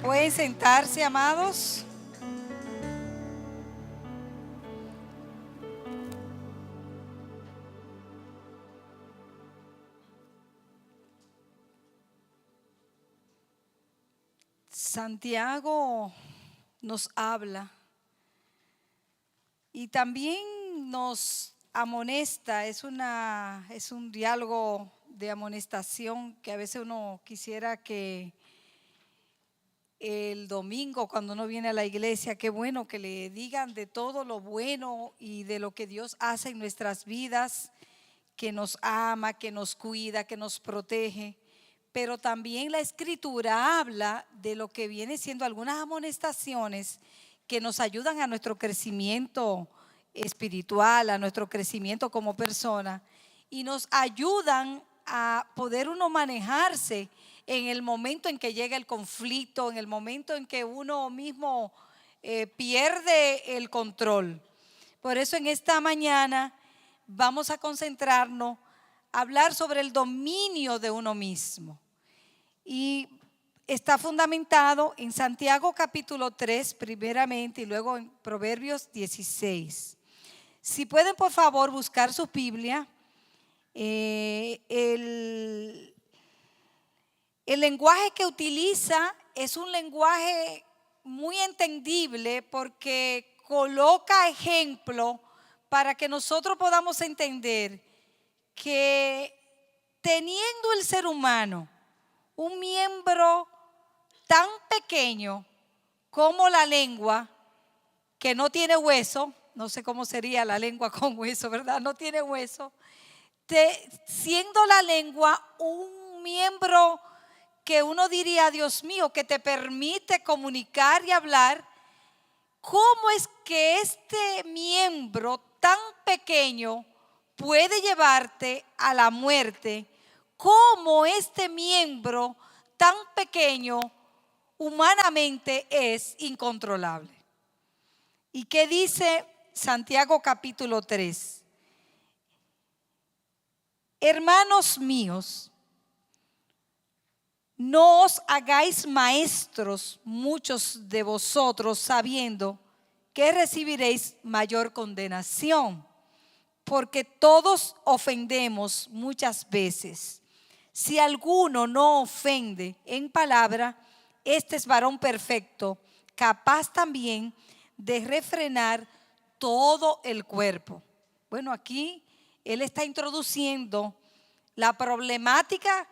Pueden sentarse, amados. Santiago nos habla y también nos amonesta. Es un diálogo de amonestación que a veces uno quisiera que el domingo, cuando uno viene a la iglesia, qué bueno que le digan de todo lo bueno y de lo que Dios hace en nuestras vidas, que nos ama, que nos cuida, que nos protege. Pero también la Escritura habla de lo que viene siendo algunas amonestaciones que nos ayudan a nuestro crecimiento espiritual, a nuestro crecimiento como persona, y nos ayudan a poder uno manejarse en el momento en que llega el conflicto, en el momento en que uno mismo pierde el control. Por eso en esta mañana vamos a concentrarnos a hablar sobre el dominio de uno mismo. Y está fundamentado en Santiago capítulo 3 primeramente y luego en Proverbios 16. Si pueden por favor buscar su Biblia, el lenguaje que utiliza es un lenguaje muy entendible porque coloca ejemplo para que nosotros podamos entender que teniendo el ser humano un miembro tan pequeño como la lengua, que no tiene hueso, no sé cómo sería la lengua con hueso, ¿verdad? No tiene hueso. Siendo la lengua un miembro que uno diría, Dios mío, que te permite comunicar y hablar, ¿cómo es que este miembro tan pequeño puede llevarte a la muerte? ¿Cómo este miembro tan pequeño humanamente es incontrolable? ¿Y qué dice Santiago capítulo 3? Hermanos míos, no os hagáis maestros muchos de vosotros, sabiendo que recibiréis mayor condenación, porque todos ofendemos muchas veces. Si alguno no ofende en palabra, este es varón perfecto, capaz también de refrenar todo el cuerpo. Bueno, aquí él está introduciendo la problemática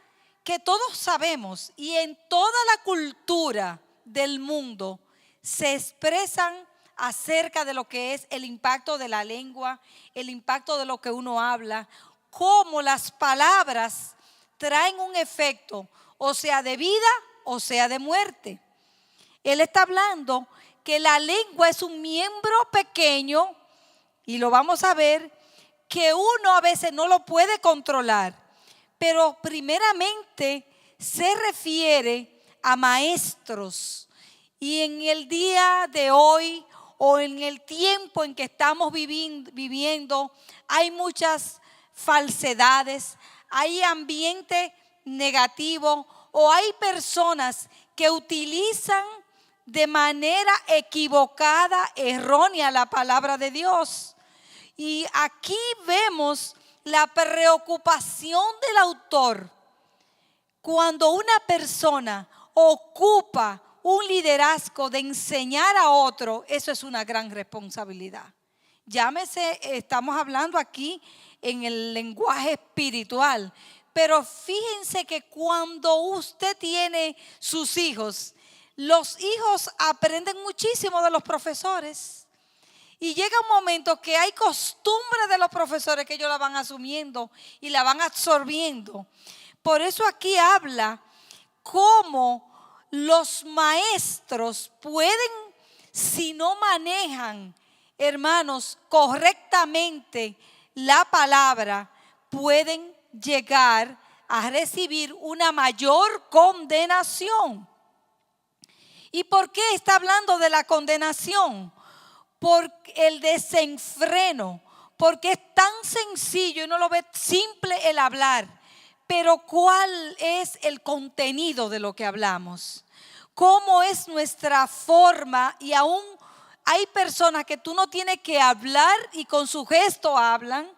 que todos sabemos, y en toda la cultura del mundo se expresan acerca de lo que es el impacto de la lengua, el impacto de lo que uno habla, cómo las palabras traen un efecto, o sea de vida o sea de muerte. Él está hablando que la lengua es un miembro pequeño, y lo vamos a ver, que uno a veces no lo puede controlar. Pero primeramente se refiere a maestros. Y en el día de hoy o en el tiempo en que estamos viviendo, hay muchas falsedades, hay ambiente negativo o hay personas que utilizan de manera equivocada, errónea la palabra de Dios. Y aquí vemos la preocupación del autor cuando una persona ocupa un liderazgo de enseñar a otro. Eso es una gran responsabilidad. Llámese, estamos hablando aquí en el lenguaje espiritual, pero fíjense que cuando usted tiene sus hijos, los hijos aprenden muchísimo de los profesores. Y llega un momento que hay costumbres de los profesores que ellos la van asumiendo y la van absorbiendo. Por eso aquí habla cómo los maestros pueden, si no manejan, hermanos, correctamente la palabra, pueden llegar a recibir una mayor condenación. ¿Y por qué está hablando de la condenación? Por el desenfreno, porque es tan sencillo y uno lo ve simple el hablar, pero ¿cuál es el contenido de lo que hablamos? cómo es nuestra forma, y aún hay personas que tú no tienes que hablar y con su gesto hablan,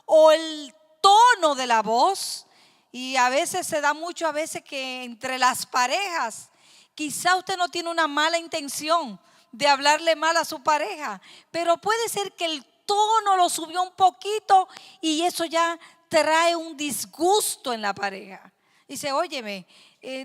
o el tono de la voz. Y a veces se da mucho, a veces que entre las parejas, quizá usted no tiene una mala intención de hablarle mal a su pareja, pero puede ser que el tono lo subió un poquito y eso ya trae un disgusto en la pareja. Dice, óyeme,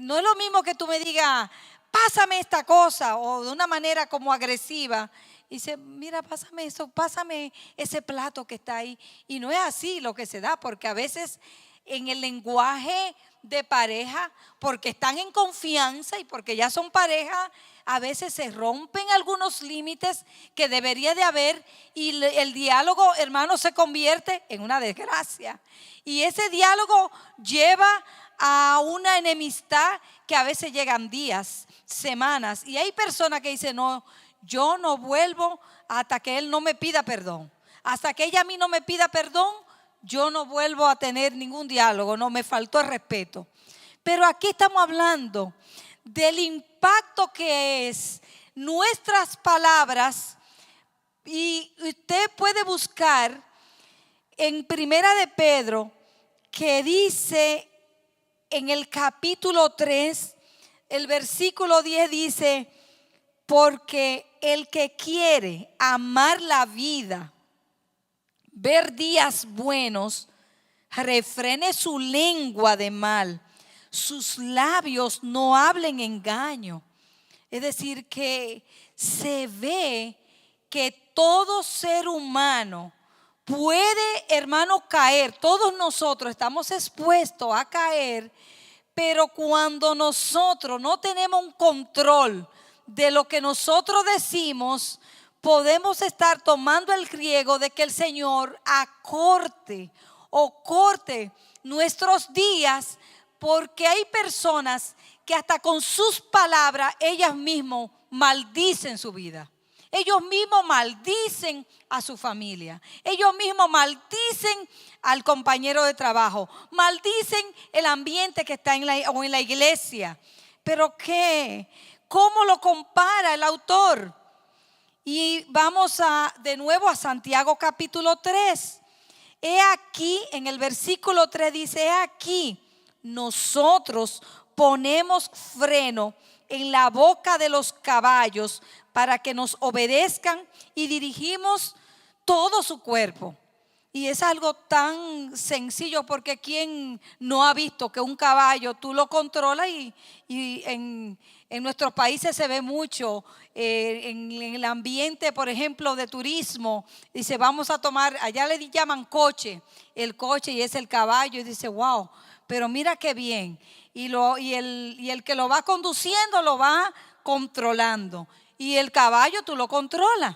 no es lo mismo que tú me digas, pásame esta cosa, o de una manera como agresiva. Dice, mira, pásame eso, pásame ese plato que está ahí. Y no es así lo que se da, porque a veces en el lenguaje de pareja, porque están en confianza y porque ya son pareja, a veces se rompen algunos límites que debería de haber, y el diálogo, hermano, se convierte en una desgracia. Y ese diálogo lleva a una enemistad que a veces llegan días, semanas. Y hay personas que dicen, no, yo no vuelvo hasta que él no me pida perdón. Hasta que ella a mí no me pida perdón, yo no vuelvo a tener ningún diálogo, no, me faltó el respeto. Pero aquí estamos hablando del impacto que es nuestras palabras, y usted puede buscar en Primera de Pedro, que dice en el capítulo 3, el versículo 10 dice, porque el que quiere amar la vida, ver días buenos, refrene su lengua de mal, sus labios no hablen engaño. Es decir, que se ve que todo ser humano puede, hermano, caer. Todos nosotros estamos expuestos a caer, pero cuando nosotros no tenemos un control de lo que nosotros decimos, podemos estar tomando el riesgo de que el Señor acorte o corte nuestros días, porque hay personas que hasta con sus palabras ellas mismas maldicen su vida. Ellos mismos maldicen a su familia. Ellos mismos maldicen al compañero de trabajo. Maldicen el ambiente que está en la iglesia. ¿Pero qué? ¿Cómo lo compara el autor? Y vamos de nuevo a Santiago capítulo 3. He aquí, en el versículo 3 dice, he aquí, nosotros ponemos freno en la boca de los caballos para que nos obedezcan, y dirigimos todo su cuerpo. Y es algo tan sencillo, porque ¿quién no ha visto que un caballo tú lo controlas? Y en nuestros países se ve mucho, en el ambiente, por ejemplo, de turismo. Dice, vamos a tomar, allá le llaman coche, el coche, y es el caballo, y dice, wow, pero mira qué bien. Y el que lo va conduciendo lo va controlando. Y el caballo tú lo controlas.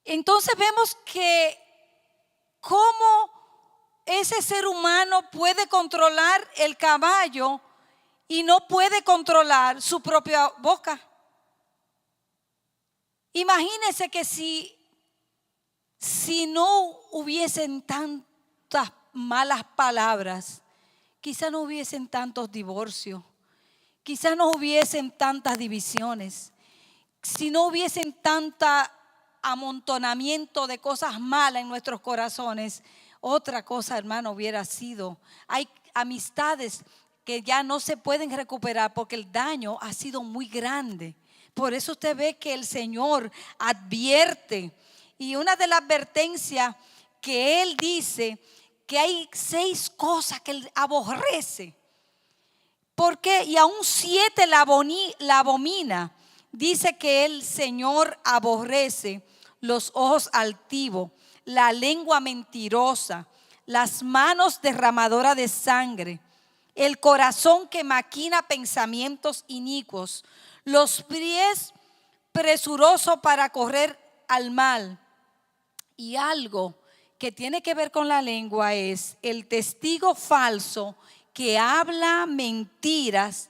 Entonces vemos que cómo ese ser humano puede controlar el caballo y no puede controlar su propia boca. Imagínense que si no hubiesen tantas malas palabras, quizás no hubiesen tantos divorcios, quizás no hubiesen tantas divisiones, si no hubiesen tanta amontonamiento de cosas malas en nuestros corazones, otra cosa, hermano, hubiera sido. Hay amistades que ya no se pueden recuperar porque el daño ha sido muy grande. Por eso usted ve que el Señor advierte, y una de las advertencias que Él dice, que hay 6 cosas que Él aborrece. ¿Por qué? Y aún 7 la abomina. Dice que el Señor aborrece los ojos altivos, la lengua mentirosa, las manos derramadoras de sangre, el corazón que maquina pensamientos inicuos, los pies presurosos para correr al mal. Y algo que tiene que ver con la lengua es el testigo falso que habla mentiras.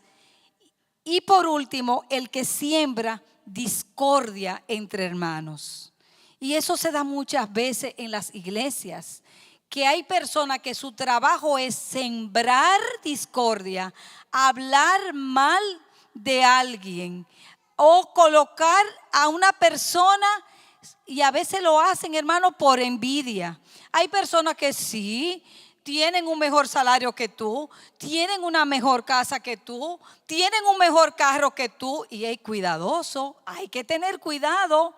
Y por último, el que siembra discordia entre hermanos. Y eso se da muchas veces en las iglesias, que hay personas que su trabajo es sembrar discordia, hablar mal de alguien o colocar a una persona, y a veces lo hacen, hermano, por envidia. Hay personas que sí tienen un mejor salario que tú, tienen una mejor casa que tú, tienen un mejor carro que tú, y hay cuidadoso, hay que tener cuidado.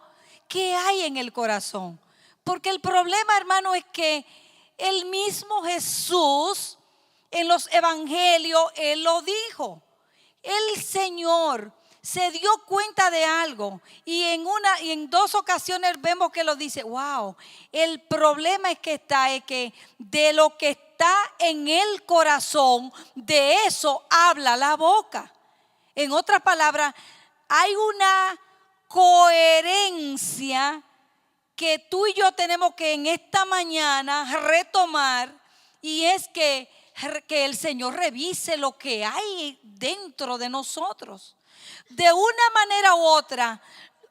¿Qué hay en el corazón? Porque el problema, hermano, es que el mismo Jesús en los evangelios, Él lo dijo. El Señor se dio cuenta de algo y en dos ocasiones vemos que lo dice. Wow, el problema es que de lo que está en el corazón, de eso habla la boca. En otras palabras, hay una coherencia que tú y yo tenemos que en esta mañana retomar, y es que el Señor revise lo que hay dentro de nosotros. De una manera u otra,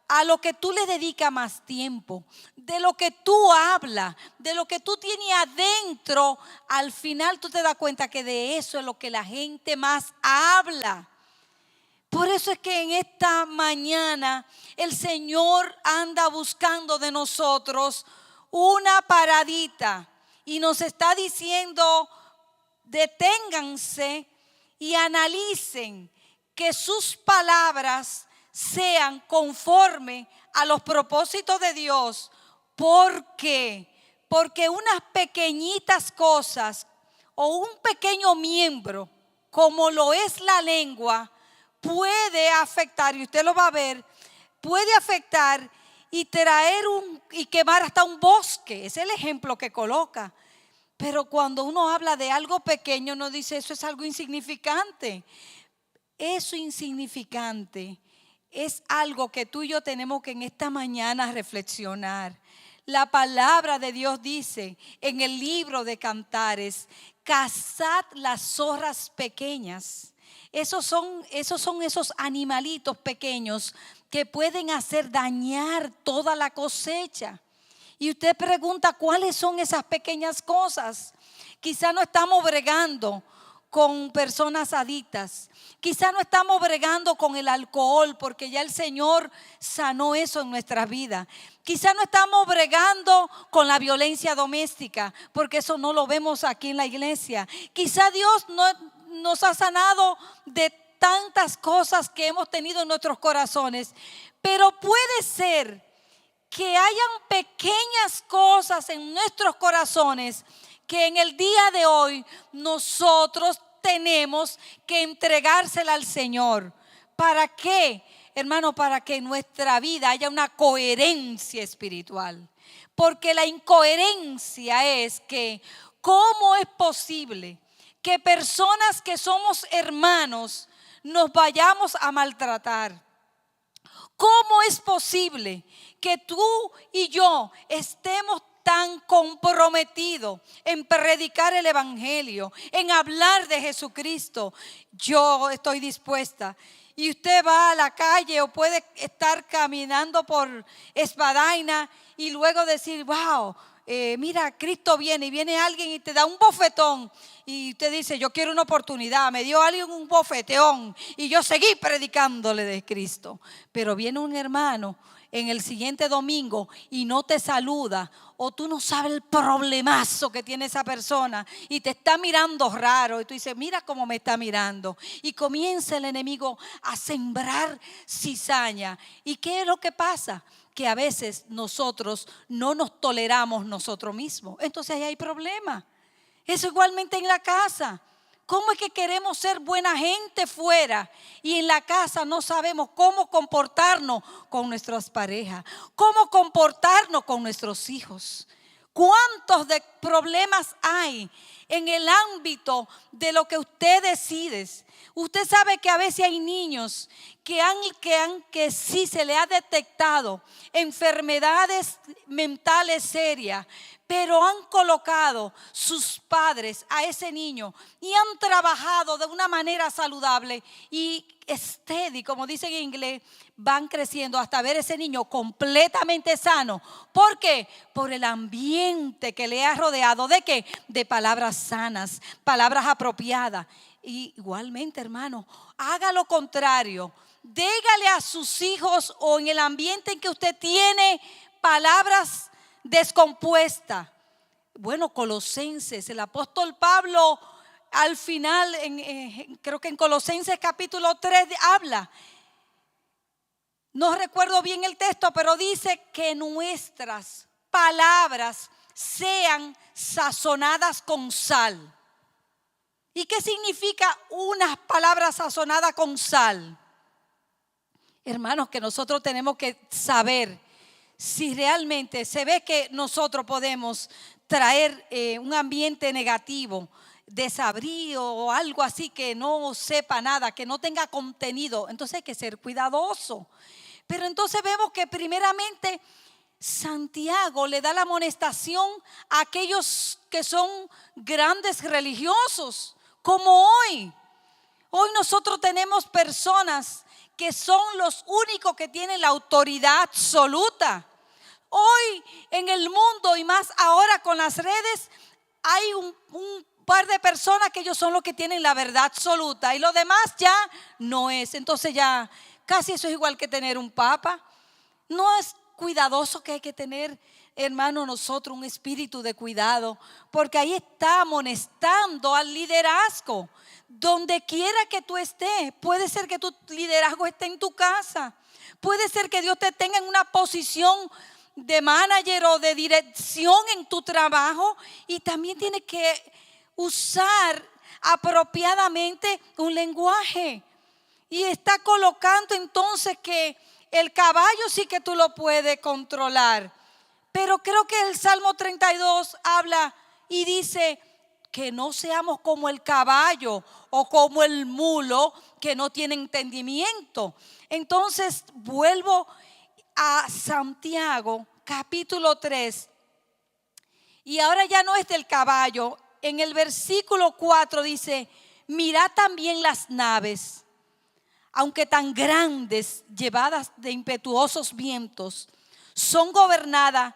a lo que tú le dedicas más tiempo, de lo que tú hablas, de lo que tú tienes adentro, al final tú te das cuenta que de eso es lo que la gente más habla. Por eso es que en esta mañana el Señor anda buscando de nosotros una paradita y nos está diciendo: deténganse y analicen que sus palabras sean conforme a los propósitos de Dios. ¿Por qué? Porque unas pequeñitas cosas o un pequeño miembro, como lo es la lengua, puede afectar, y usted lo va a ver, puede afectar y traer y quemar hasta un bosque. Es el ejemplo que coloca. Pero cuando uno habla de algo pequeño, uno dice: eso es algo insignificante. Eso insignificante es algo que tú y yo tenemos que en esta mañana reflexionar. La palabra de Dios dice en el libro de Cantares: cazad las zorras pequeñas. Esos son esos animalitos pequeños que pueden hacer dañar toda la cosecha. Y usted pregunta: ¿cuáles son esas pequeñas cosas? Quizá no estamos bregando con personas adictas. Quizá no estamos bregando con el alcohol, porque ya el Señor sanó eso en nuestras vidas. Quizá no estamos bregando con la violencia doméstica, porque eso no lo vemos aquí en la iglesia. Quizá Dios no nos ha sanado de tantas cosas que hemos tenido en nuestros corazones. Pero puede ser que hayan pequeñas cosas en nuestros corazones que en el día de hoy nosotros tenemos que entregársela al Señor. ¿Para qué, hermano? Para que en nuestra vida haya una coherencia espiritual. Porque la incoherencia es que, ¿cómo es posible que personas que somos hermanos nos vayamos a maltratar? ¿Cómo es posible que tú y yo estemos tan comprometidos en predicar el evangelio, en hablar de Jesucristo? Yo estoy dispuesta. Y usted va a la calle o puede estar caminando por Espadaina y luego decir: wow, mira, Cristo viene, y viene alguien y te da un bofetón. Y usted dice: yo quiero una oportunidad, me dio alguien un bofeteón y yo seguí predicándole de Cristo. Pero viene un hermano en el siguiente domingo y no te saluda, o tú no sabes el problemazo que tiene esa persona y te está mirando raro, y tú dices: mira cómo me está mirando, y comienza el enemigo a sembrar cizaña. ¿Y qué es lo que pasa? Que a veces nosotros no nos toleramos nosotros mismos. Entonces ahí hay problema. Eso igualmente en la casa. ¿Cómo es que queremos ser buena gente fuera y en la casa no sabemos cómo comportarnos con nuestras parejas, cómo comportarnos con nuestros hijos? ¿Cuántos de problemas hay en el ámbito de lo que usted decide? Usted sabe que a veces hay niños que sí se le ha detectado enfermedades mentales serias, pero han colocado sus padres a ese niño y han trabajado de una manera saludable y steady, como dicen en inglés, van creciendo hasta ver ese niño completamente sano. ¿Por qué? Por el ambiente que le ha rodeado. ¿De qué? De palabras sanas, palabras apropiadas. Y igualmente, hermano, haga lo contrario. Dígale a sus hijos o en el ambiente en que usted tiene palabras descompuestas. Bueno, Colosenses, el apóstol Pablo al final, creo que en Colosenses capítulo 3 habla. No recuerdo bien el texto, pero dice que nuestras palabras sean sazonadas con sal. ¿Y qué significa unas palabras sazonadas con sal? Hermanos, que nosotros tenemos que saber si realmente se ve que nosotros podemos traer un ambiente negativo, desabrío o algo así que no sepa nada, que no tenga contenido. Entonces hay que ser cuidadoso. Pero entonces vemos que primeramente Santiago le da la amonestación a aquellos que son grandes religiosos, como hoy. Hoy nosotros tenemos personas que son los únicos que tienen la autoridad absoluta. Hoy en el mundo y más ahora con las redes hay un par de personas que ellos son los que tienen la verdad absoluta y lo demás ya no es. Entonces ya casi eso es igual que tener un papa. No es cuidadoso que hay que tener, hermano, nosotros un espíritu de cuidado, porque ahí está amonestando al liderazgo. Donde quiera que tú estés, puede ser que tu liderazgo esté en tu casa, puede ser que Dios te tenga en una posición de manager o de dirección en tu trabajo, y también tienes que usar apropiadamente un lenguaje. Y está colocando entonces que el caballo sí que tú lo puedes controlar, pero creo que el Salmo 32 habla y dice que no seamos como el caballo o como el mulo que no tiene entendimiento. Entonces vuelvo a Santiago capítulo 3 y ahora ya no es del caballo. En el versículo 4 dice: mirad también las naves, aunque tan grandes, llevadas de impetuosos vientos, son gobernadas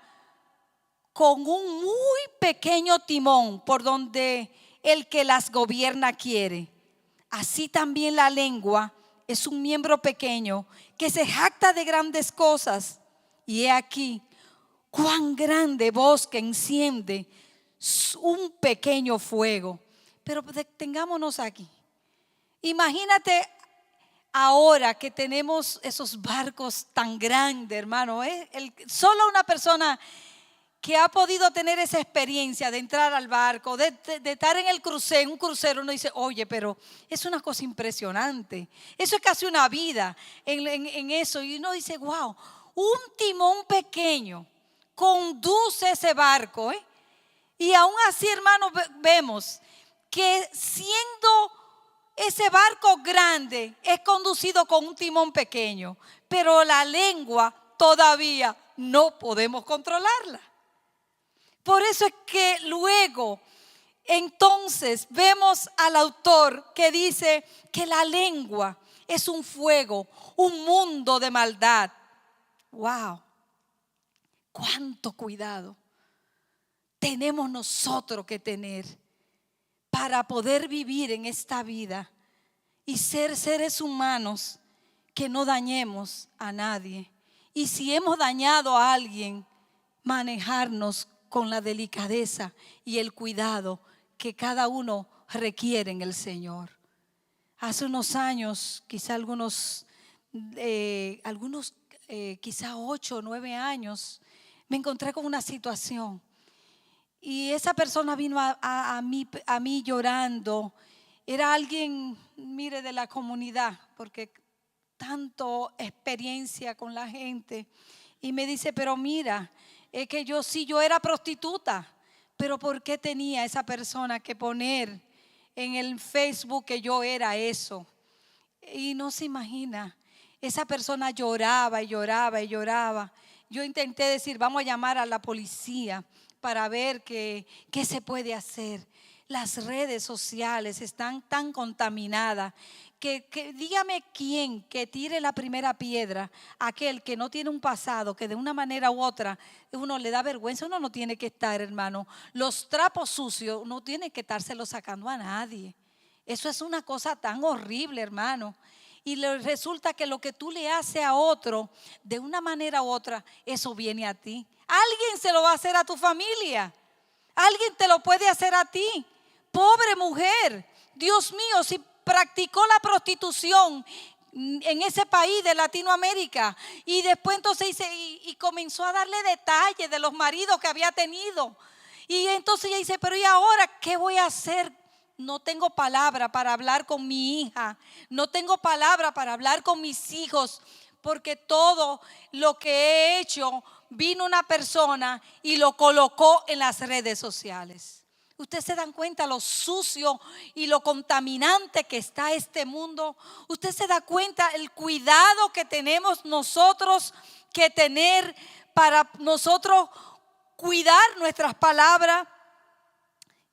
con un muy pequeño timón por donde el que las gobierna quiere. Así también la lengua es un miembro pequeño que se jacta de grandes cosas. Y he aquí cuán grande bosque enciende un pequeño fuego. Pero detengámonos aquí. Imagínate ahora que tenemos esos barcos tan grandes, hermano. Solo una persona que ha podido tener esa experiencia de entrar al barco, de estar en el crucero, un crucero, uno dice: oye, pero es una cosa impresionante. Eso es casi una vida en eso. Y uno dice: wow, un timón pequeño conduce ese barco. Y aún así, hermanos, vemos que siendo ese barco grande es conducido con un timón pequeño, pero la lengua todavía no podemos controlarla. Por eso es que luego entonces vemos al autor que dice que la lengua es un fuego, un mundo de maldad. ¡Wow! ¡Cuánto cuidado tenemos nosotros que tener para poder vivir en esta vida y ser seres humanos que no dañemos a nadie? Y si hemos dañado a alguien, manejarnos con la delicadeza y el cuidado que cada uno requiere en el Señor. Hace unos años, quizá algunos quizá 8 o 9 años, me encontré con una situación. Y esa persona vino a mí llorando. Era alguien, mire, de la comunidad, porque tanto experiencia con la gente. Y me dice: pero mira, es que yo era prostituta, pero ¿por qué tenía esa persona que poner en el Facebook que yo era eso? Y no se imagina, esa persona lloraba y lloraba y lloraba. Yo intenté decir: vamos a llamar a la policía para ver qué se puede hacer. Las redes sociales están tan contaminadas que dígame quién que tire la primera piedra, aquel que no tiene un pasado, que de una manera u otra uno le da vergüenza. Uno no tiene que estar, hermano, los trapos sucios, uno tiene que estárselos sacando a nadie. Eso es una cosa tan horrible, hermano. Y resulta que lo que tú le haces a otro, de una manera u otra, eso viene a ti. Alguien se lo va a hacer a tu familia. Alguien te lo puede hacer a ti. Pobre mujer. Dios mío, si practicó la prostitución en ese país de Latinoamérica y después entonces dice, y comenzó a darle detalles de los maridos que había tenido. Y entonces ella dice, pero ¿y ahora qué voy a hacer? No tengo palabra para hablar con mi hija, no tengo palabra para hablar con mis hijos, porque todo lo que he hecho, vino una persona y lo colocó en las redes sociales. ¿Ustedes se dan cuenta lo sucio y lo contaminante que está este mundo? ¿Usted se da cuenta el cuidado que tenemos nosotros que tener para nosotros cuidar nuestras palabras?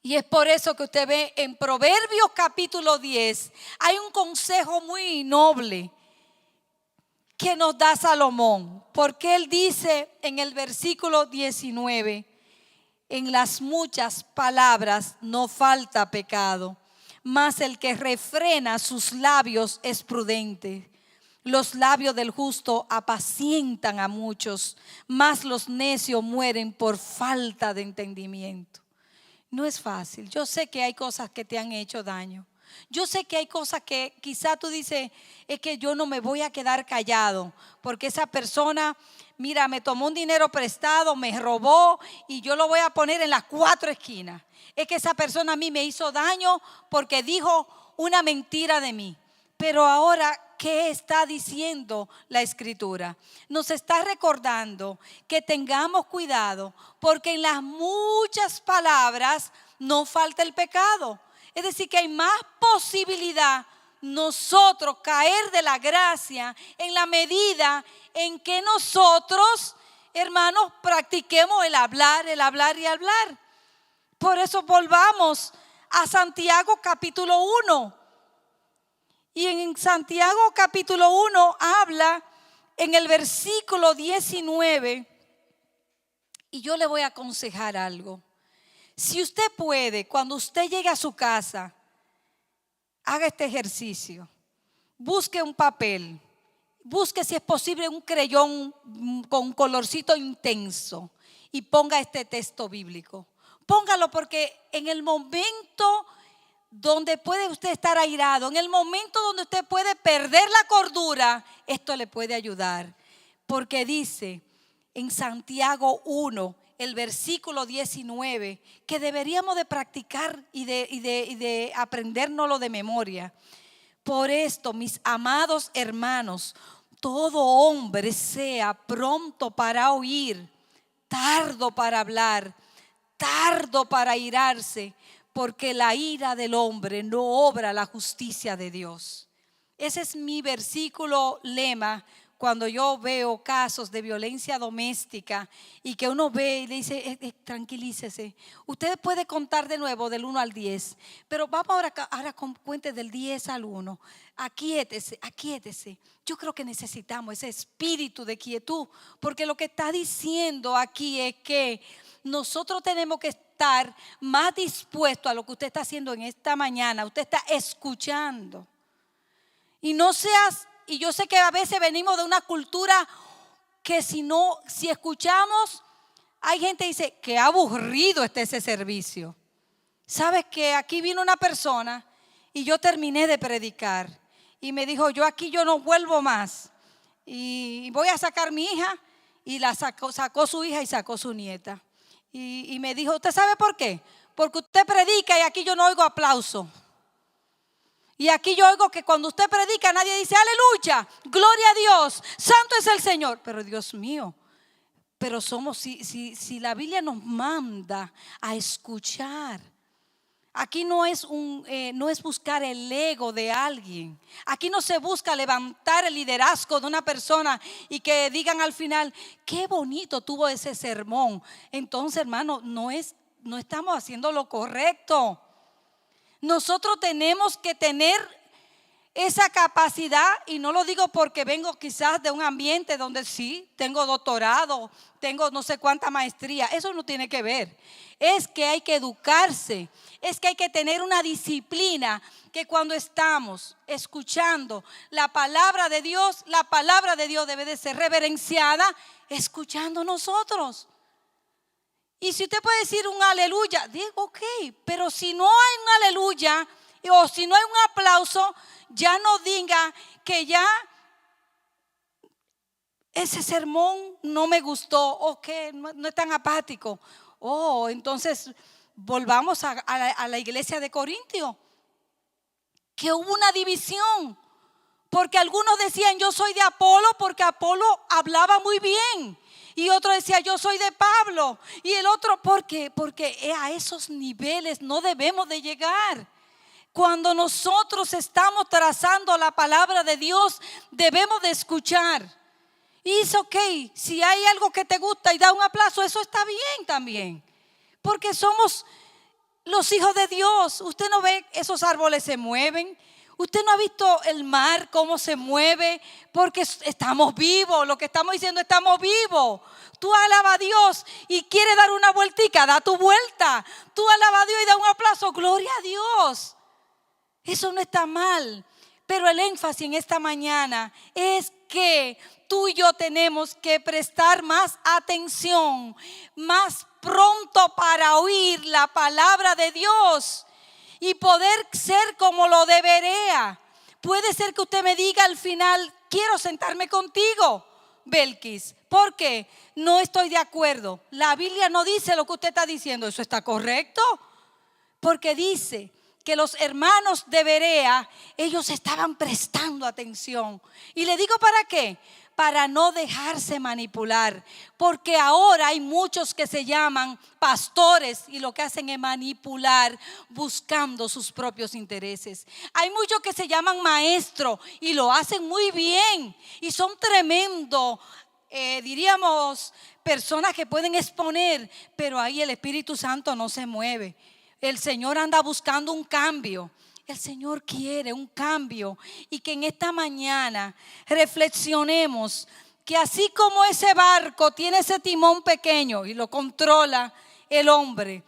Y es por eso que usted ve en Proverbios capítulo 10, hay un consejo muy noble que nos da Salomón. Porque él dice en el versículo 19, en las muchas palabras no falta pecado, mas el que refrena sus labios es prudente. Los labios del justo apacientan a muchos, mas los necios mueren por falta de entendimiento. No es fácil. Yo sé que hay cosas que te han hecho daño. Yo sé que hay cosas que quizá tú dices, es que yo no me voy a quedar callado, porque esa persona, mira, me tomó un dinero prestado, me robó y yo lo voy a poner en las 4 esquinas. Es que esa persona a mí me hizo daño porque dijo una mentira de mí. Pero ahora, ¿qué está diciendo la Escritura? Nos está recordando que tengamos cuidado, porque en las muchas palabras no falta el pecado. Es decir, que hay más posibilidad nosotros caer de la gracia en la medida en que nosotros, hermanos, practiquemos el hablar y hablar. Por eso volvamos a Santiago capítulo 1. Y en Santiago capítulo 1 habla en el versículo 19, y yo le voy a aconsejar algo. Si usted puede, cuando usted llegue a su casa, haga este ejercicio. Busque un papel, busque si es posible un creyón con un colorcito intenso y ponga este texto bíblico. Póngalo, porque en el momento donde puede usted estar airado, en el momento donde usted puede perder la cordura, esto le puede ayudar. Porque dice en Santiago 1, el versículo 19, que deberíamos de practicar y de aprendérnoslo de memoria. Por esto, mis amados hermanos, todo hombre sea pronto para oír, tardo para hablar, tardo para airarse, porque la ira del hombre no obra la justicia de Dios. Ese es mi versículo lema cuando yo veo casos de violencia doméstica y que uno ve y le dice, tranquilícese. Usted puede contar de nuevo del 1 al 10, pero vamos ahora con cuente del 10 al 1. Aquíétese, aquíétese. Yo creo que necesitamos ese espíritu de quietud, porque lo que está diciendo aquí es que nosotros tenemos que estar más dispuestos a lo que usted está haciendo en esta mañana. Usted está escuchando. Y no seas, y yo sé que a veces venimos de una cultura que si escuchamos, hay gente que dice, qué aburrido está ese servicio. Sabes que aquí vino una persona y yo terminé de predicar y me dijo, yo no vuelvo más y voy a sacar mi hija, y sacó su hija y sacó su nieta. Y me dijo, ¿usted sabe por qué? Porque usted predica y aquí yo no oigo aplauso. Y aquí yo oigo que cuando usted predica nadie dice, aleluya, gloria a Dios, santo es el Señor. Pero Dios mío, pero si la Biblia nos manda a escuchar. Aquí no es buscar el ego de alguien. Aquí no se busca levantar el liderazgo de una persona y que digan al final, qué bonito tuvo ese sermón. Entonces, hermano, no estamos haciendo lo correcto. Nosotros tenemos que tener esa capacidad, y no lo digo porque vengo quizás de un ambiente donde sí, tengo doctorado, tengo no sé cuánta maestría, eso no tiene que ver. Es que hay que educarse, es que hay que tener una disciplina, que cuando estamos escuchando la palabra de Dios debe de ser reverenciada escuchando nosotros. Y si usted puede decir un aleluya, digo ok, pero si no hay un aleluya o si no hay un aplauso, ya no diga que ya ese sermón no me gustó o que no es tan apático. Oh, entonces volvamos a la iglesia de Corintio, que hubo una división, porque algunos decían yo soy de Apolo porque Apolo hablaba muy bien, y otro decía yo soy de Pablo, y el otro porque a esos niveles no debemos de llegar. Cuando nosotros estamos trazando la palabra de Dios, debemos de escuchar. Y es ok, si hay algo que te gusta y da un aplauso, eso está bien también, porque somos los hijos de Dios. Usted no ve esos árboles se mueven, usted no ha visto el mar cómo se mueve, porque estamos vivos. Lo que estamos diciendo, estamos vivos. Tú alaba a Dios y quiere dar una vueltica, da tu vuelta. Tú alaba a Dios y da un aplauso, gloria a Dios. Eso no está mal, pero el énfasis en esta mañana es que tú y yo tenemos que prestar más atención, más pronto para oír la palabra de Dios y poder ser como lo debería. Puede ser que usted me diga al final, quiero sentarme contigo, Belkis, porque no estoy de acuerdo. La Biblia no dice lo que usted está diciendo. ¿Eso está correcto? Porque dice que los hermanos de Berea, ellos estaban prestando atención. Y le digo, ¿para qué? Para no dejarse manipular, porque ahora hay muchos que se llaman pastores y lo que hacen es manipular buscando sus propios intereses. Hay muchos que se llaman maestros y lo hacen muy bien y son tremendos, diríamos, personas que pueden exponer, pero ahí el Espíritu Santo no se mueve. El Señor anda buscando un cambio. El Señor quiere un cambio, y que en esta mañana reflexionemos que así como ese barco tiene ese timón pequeño y lo controla el hombre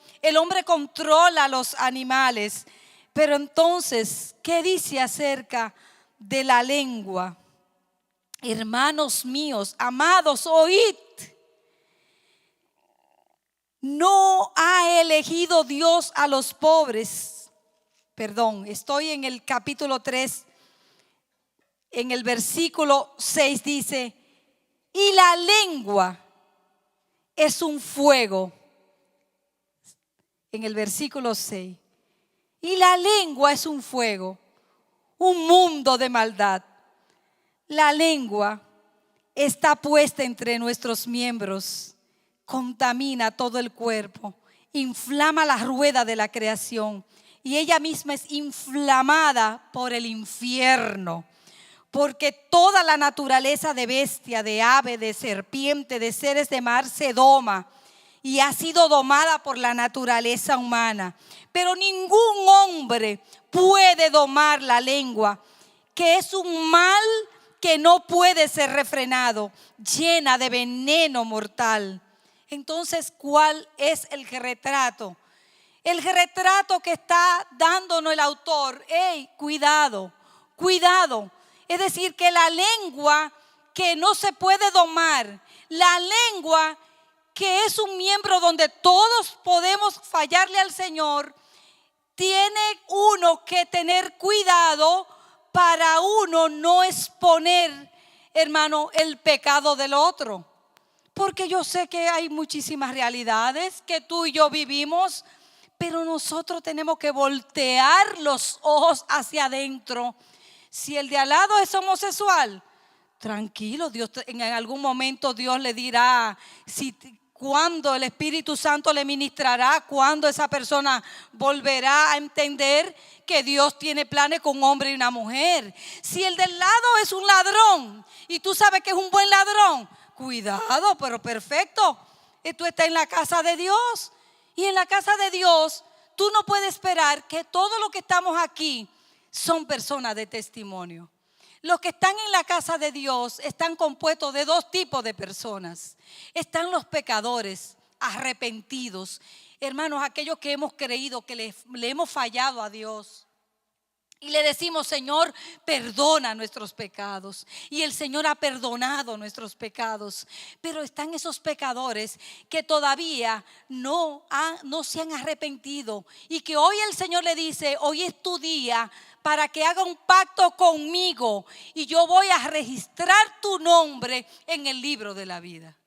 controla a los animales, pero entonces, ¿qué dice acerca de la lengua? Hermanos míos, amados, oíd. No ha elegido Dios a los pobres. Estoy en el capítulo 3, en el versículo 6 dice, y la lengua es un fuego. En el versículo 6, y la lengua es un fuego, un mundo de maldad. La lengua está puesta entre nuestros miembros, contamina todo el cuerpo, inflama la rueda de la creación, y ella misma es inflamada por el infierno. Porque toda la naturaleza de bestia, de ave, de serpiente, de seres de mar se doma y ha sido domada por la naturaleza humana. Pero ningún hombre puede domar la lengua, que es un mal que no puede ser refrenado, llena de veneno mortal. Entonces, ¿cuál es el retrato? El retrato que está dándonos el autor. Cuidado, cuidado. Es decir, que la lengua que no se puede domar, la lengua que es un miembro donde todos podemos fallarle al Señor, tiene uno que tener cuidado para uno no exponer, hermano, el pecado del otro. Porque yo sé que hay muchísimas realidades que tú y yo vivimos, pero nosotros tenemos que voltear los ojos hacia adentro. Si el de al lado es homosexual, tranquilo, Dios, en algún momento Dios le dirá cuándo el Espíritu Santo le ministrará, cuándo esa persona volverá a entender que Dios tiene planes con un hombre y una mujer. Si el del lado es un ladrón y tú sabes que es un buen ladrón, cuidado, pero perfecto. Tú estás en la casa de Dios, y en la casa de Dios tú no puedes esperar que todo lo que estamos aquí son personas de testimonio. Los que están en la casa de Dios están compuestos de dos tipos de personas. Están los pecadores arrepentidos. Hermanos, aquellos que hemos creído que le hemos fallado a Dios. Y le decimos, Señor, perdona nuestros pecados. Y el Señor ha perdonado nuestros pecados. Pero están esos pecadores que todavía no se han arrepentido. Y que hoy el Señor le dice, hoy es tu día para que haga un pacto conmigo. Y yo voy a registrar tu nombre en el libro de la vida.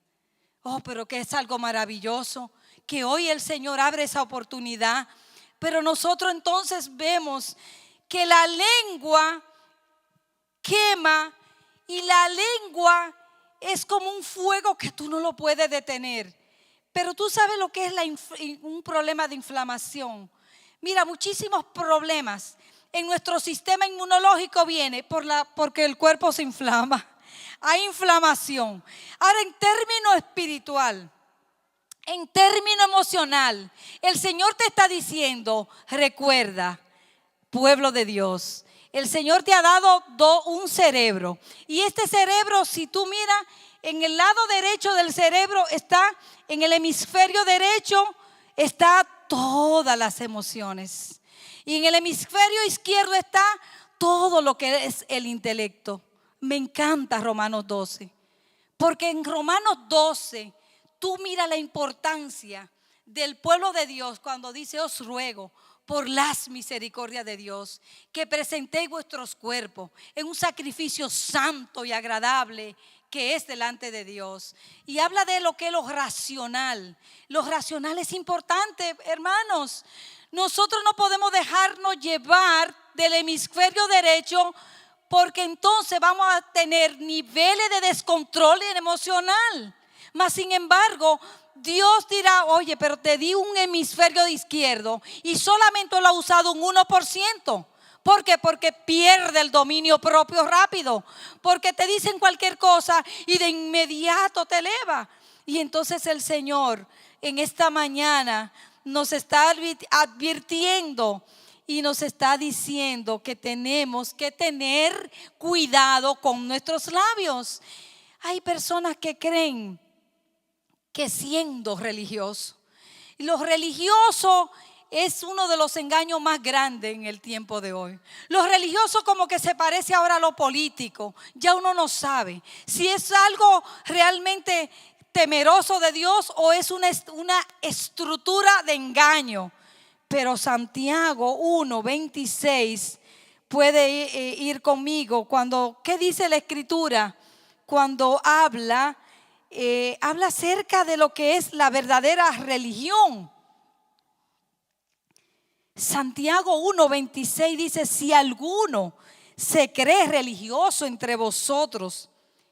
Oh, pero que es algo maravilloso. Que hoy el Señor abre esa oportunidad. Pero nosotros entonces vemos que la lengua quema y la lengua es como un fuego que tú no lo puedes detener. Pero tú sabes lo que es un problema de inflamación. Mira, muchísimos problemas en nuestro sistema inmunológico viene porque el cuerpo se inflama. Hay inflamación. Ahora, en términos espiritual, en términos emocional, el Señor te está diciendo, recuerda, pueblo de Dios, el Señor te ha dado un cerebro. Y este cerebro, si tú miras, en el lado derecho del cerebro está, en el hemisferio derecho, está todas las emociones. Y en el hemisferio izquierdo está todo lo que es el intelecto. Me encanta Romanos 12. Porque en Romanos 12, tú mira la importancia del pueblo de Dios cuando dice, os ruego por las misericordias de Dios, que presentéis vuestros cuerpos en un sacrificio santo y agradable que es delante de Dios. Y habla de lo que es lo racional. Lo racional es importante, hermanos. Nosotros no podemos dejarnos llevar del hemisferio derecho, porque entonces vamos a tener niveles de descontrol emocional. Mas sin embargo, Dios dirá, oye, pero te di un hemisferio izquierdo y solamente lo ha usado un 1%. ¿Por qué? Porque pierde el dominio propio rápido. Porque te dicen cualquier cosa y de inmediato te eleva. Y entonces el Señor en esta mañana nos está advirtiendo y nos está diciendo que tenemos que tener cuidado con nuestros labios. Hay personas que creen que siendo religioso, y lo religioso es uno de los engaños más grandes en el tiempo de hoy. Lo religioso como que se parece ahora a lo político. Ya uno no sabe si es algo realmente temeroso de Dios o es una estructura de engaño. Pero Santiago 1:26 puede ir conmigo. ¿Qué dice la Escritura? Cuando habla acerca de lo que es la verdadera religión. Santiago 1:26 dice, si alguno se cree religioso entre vosotros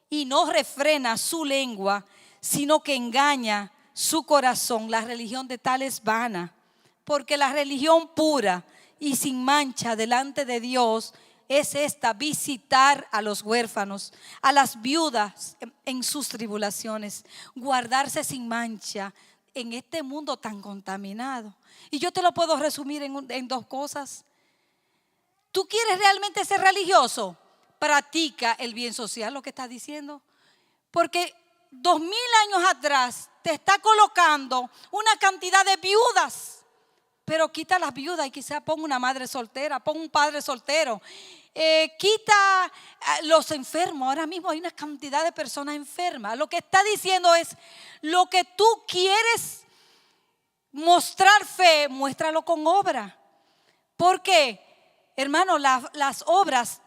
y no refrena su lengua, sino que engaña su corazón, la religión de tal es vana. Porque la religión pura y sin mancha delante de Dios es esta: visitar a los huérfanos, a las viudas en sus tribulaciones, guardarse sin mancha en este mundo tan contaminado. Y yo te lo puedo resumir en dos cosas. ¿Tú quieres realmente ser religioso? Practica el bien social, lo que estás diciendo. Porque 2000 años atrás te está colocando una cantidad de viudas. Pero quita las viudas y quizá ponga una madre soltera, ponga un padre soltero. Quita los enfermos. Ahora mismo hay una cantidad de personas enfermas. Lo que está diciendo es, lo que tú quieres mostrar fe, muéstralo con obra. Porque, hermano, las obras,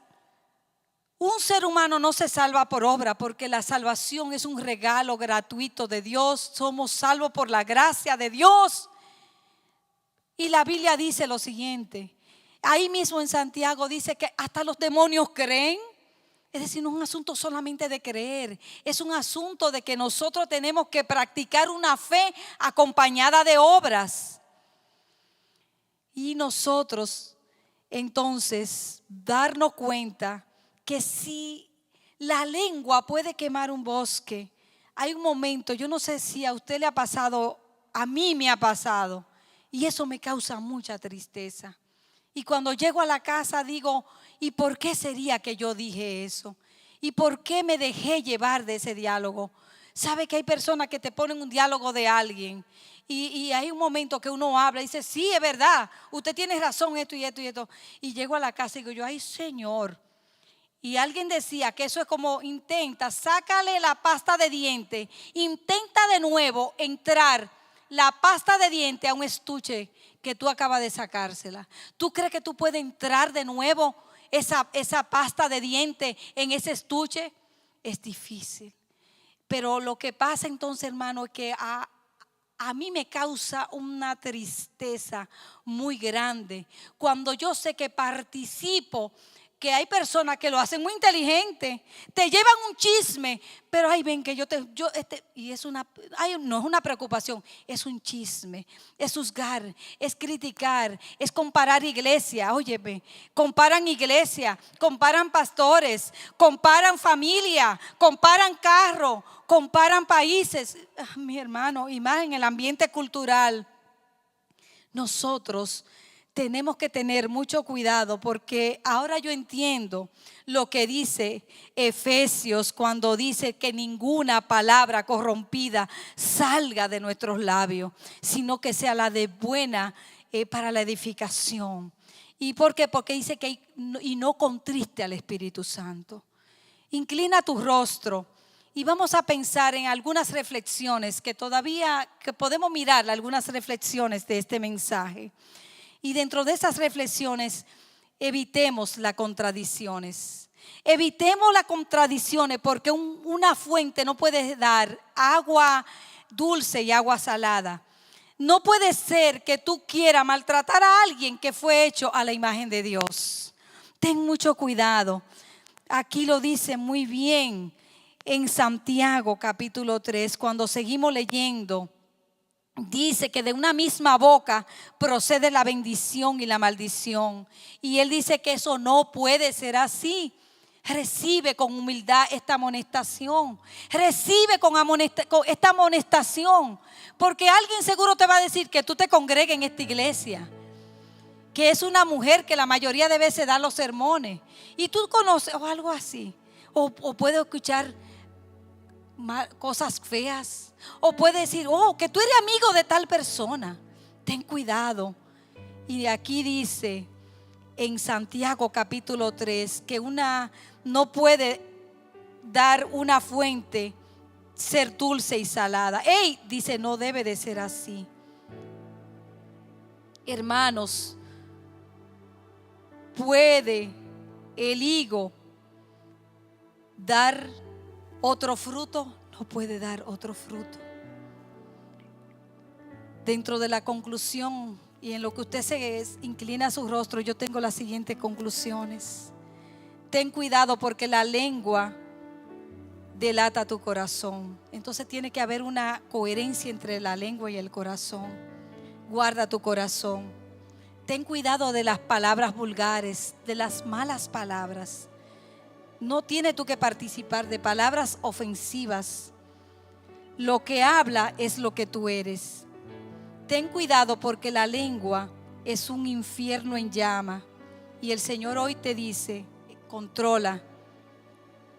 un ser humano no se salva por obra, porque la salvación es un regalo gratuito de Dios. Somos salvos por la gracia de Dios. Y la Biblia dice lo siguiente, ahí mismo en Santiago dice que hasta los demonios creen. Es decir, no es un asunto solamente de creer, es un asunto de que nosotros tenemos que practicar una fe acompañada de obras. Y nosotros entonces darnos cuenta que si la lengua puede quemar un bosque, hay un momento, yo no sé si a usted le ha pasado, a mí me ha pasado. Y eso me causa mucha tristeza. Y cuando llego a la casa digo, ¿y por qué sería que yo dije eso? ¿Y por qué me dejé llevar de ese diálogo? ¿Sabe que hay personas que te ponen un diálogo de alguien? Y hay un momento que uno habla y dice, sí, es verdad, usted tiene razón, esto y esto y esto. Y llego a la casa y digo yo, ay Señor. Y alguien decía que eso es como intenta, sácale la pasta de diente, intenta de nuevo entrar la pasta de diente a un estuche que tú acabas de sacársela. ¿Tú crees que tú puedes entrar de nuevo esa pasta de diente en ese estuche? Es difícil. Pero lo que pasa entonces, hermano, es que a mí me causa una tristeza muy grande cuando yo sé que participo, que hay personas que lo hacen muy inteligente, te llevan un chisme, pero ahí ven que y es no es una preocupación, es un chisme, es juzgar, es criticar, es comparar iglesia. Óyeme, comparan iglesia, comparan pastores, comparan familia, comparan carro, comparan países. Mi hermano, y más en el ambiente cultural, nosotros tenemos que tener mucho cuidado, porque ahora yo entiendo lo que dice Efesios cuando dice que ninguna palabra corrompida salga de nuestros labios, sino que sea la de buena para la edificación. ¿Y por qué? Porque dice que y no contriste al Espíritu Santo. Inclina tu rostro y vamos a pensar en algunas reflexiones que podemos mirar, algunas reflexiones de este mensaje. Y dentro de esas reflexiones, evitemos las contradicciones. Evitemos las contradicciones, porque una fuente no puede dar agua dulce y agua salada. No puede ser que tú quieras maltratar a alguien que fue hecho a la imagen de Dios. Ten mucho cuidado. Aquí lo dice muy bien en Santiago capítulo 3, cuando seguimos leyendo. Dice que de una misma boca procede la bendición y la maldición. Y él dice que eso no puede ser así. Recibe con humildad esta amonestación. Recibe con esta amonestación. Porque alguien seguro te va a decir que tú te congregues en esta iglesia, que es una mujer que la mayoría de veces da los sermones. Y tú conoces o algo así. O puedes escuchar cosas feas, o puede decir, que tú eres amigo de tal persona. Ten cuidado. Y aquí dice en Santiago capítulo 3 que no puede dar una fuente ser dulce y salada. Dice, no debe de ser así. Hermanos, ¿puede el higo dar otro fruto? No puede dar otro fruto. Dentro de la conclusión y en lo que usted se inclina su rostro, yo tengo las siguientes conclusiones. Ten cuidado, porque la lengua delata tu corazón. Entonces tiene que haber una coherencia entre la lengua y el corazón. Guarda tu corazón. Ten cuidado de las palabras vulgares, de las malas palabras. No tienes tú que participar de palabras ofensivas. Lo que habla es lo que tú eres. Ten cuidado, porque la lengua es un infierno en llama. Y el Señor hoy te dice, controla.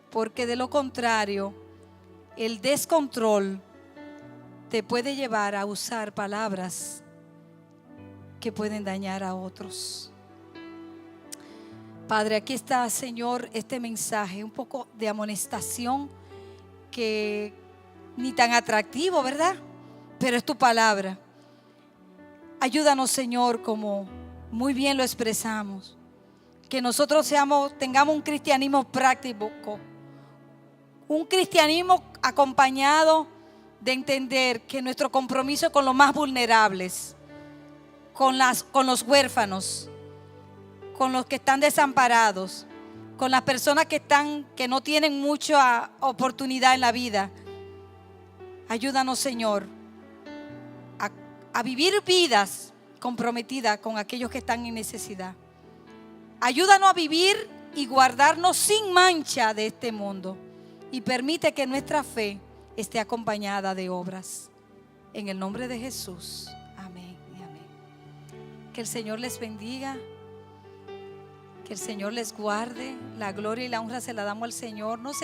Porque de lo contrario, el descontrol te puede llevar a usar palabras que pueden dañar a otros. Padre, aquí está, Señor, este mensaje, un poco de amonestación, que ni tan atractivo, ¿verdad? Pero es tu palabra. Ayúdanos, Señor, como muy bien lo expresamos, que nosotros tengamos un cristianismo práctico, un cristianismo acompañado de entender que nuestro compromiso es con los más vulnerables, con los huérfanos, con los que están desamparados, con las personas que no tienen mucha oportunidad en la vida. Ayúdanos, Señor, a vivir vidas comprometidas con aquellos que están en necesidad. Ayúdanos a vivir y guardarnos sin mancha de este mundo, y permite que nuestra fe esté acompañada de obras. En el nombre de Jesús. Amén y amén. Que el Señor les bendiga. Que el Señor les guarde. La gloria y la honra se la damos al Señor. No se